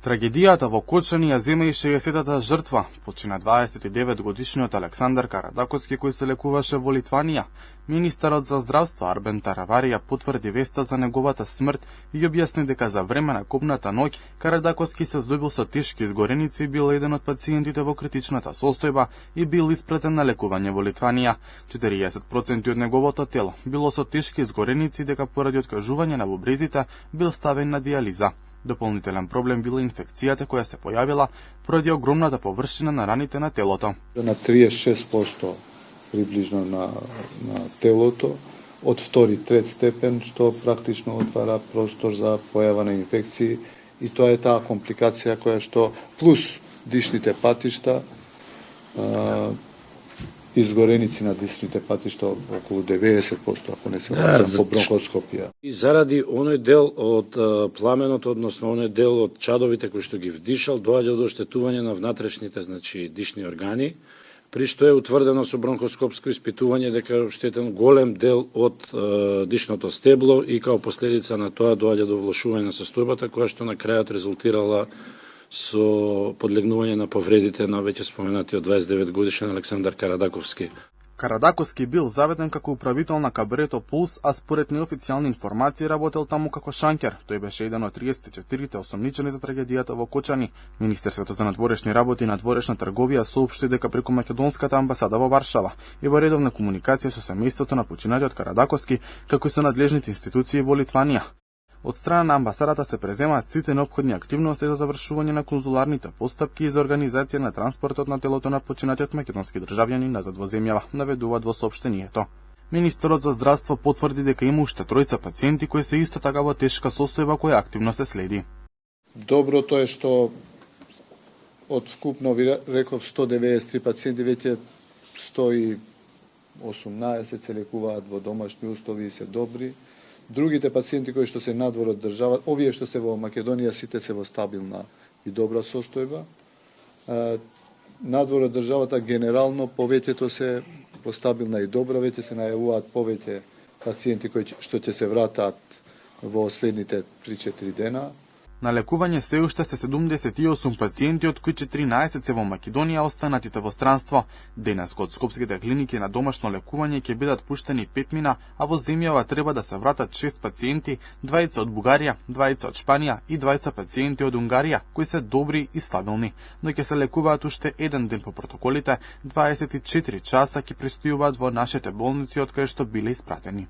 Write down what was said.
Трагедијата во Кочани ја зема и 60-та жртва, почина 29-годишниот Александар Карадаковски кој се лекуваше во Литванија. Министерот за здравство Арбен Тараварија потврди веста за неговата смрт и објасни дека за време на копната ноќ Карадаковски се здобил со тешки изгореници и бил еден од пациентите во критичната состојба и бил испратен на лекување во Литванија. 40% од неговото тело било со тешки изгореници, дека поради откажување на бубрезите бил ставен на диализа. Дополнителен проблем била инфекцијата која се појавила поради огромната површина на раните на телото. На 36% приближно на телото од втори, трет степен, што практично отвара простор за појава на инфекции, и тоа е таа компликација која што плюс дишните патишта, изгореници на дишните патишта околу 90%, ако не се лажам, по бронхоскопија. И заради оној дел од пламенот, односно оној дел од чадовите кои што ги вдишал, доаѓа до оштетување на внатрешните, дишни органи, при што е утврдено со бронхоскопско испитување дека е оштетен голем дел од дишното стебло и као последица на тоа доаѓа до влошување на состојбата, која што на крајот резултирала со подлегнување на повредите на веќе споменатиот 29 годишен Александар Карадаковски. Карадаковски бил заведен како управител на кабарето Пулс, а според неофицијални информации работел таму како шанкер. Тој беше еден од 34-те осомничени за трагедијата во Кочани. Министерството за надворешни работи и надворешна трговија соопшти дека преку македонската амбасада во Варшава и во редовна комуникација со семејството на починатиот Карадаковски, како и со надлежните институции во Литванија. Од страна на амбасадата се преземаат сите неопходни активности за завршување на конзуларните постапки и за организација на транспортот на телото на починатиот македонски државјанин назад во земјава, наведуваат во соопштението. Министерот за здравство потврди дека има уште тројца пациенти кои се исто така во тешка состојба која активно се следи. Доброто е што од вкупно ви реков 193 пациенти, веќе 118 се лекуваат во домашни услови и се добри. Другите пациенти кои што се надвор од држава, овие што се во Македонија, сите се во стабилна и добра состојба. Надвор од државата генерално повеќето се во стабилна и добра, веќе се најавуваат повеќе пациенти кои што ќе се вратат во следните 3-4 дена. На лекување се уште се 78 пациенти, од кои 14 се во Македонија, останатите во странство. Денес од скопските клиники на домашно лекување ќе бидат пуштени 5 мина, а во земјава треба да се вратат 6 пациенти, 2 од Бугарија, 2 од Шпанија и 2 пациенти од Унгарија, кои се добри и стабилни, но ќе се лекуваат уште еден ден по протоколите, 24 часа ќе престојуваат во нашите болници од кај што биле испратени.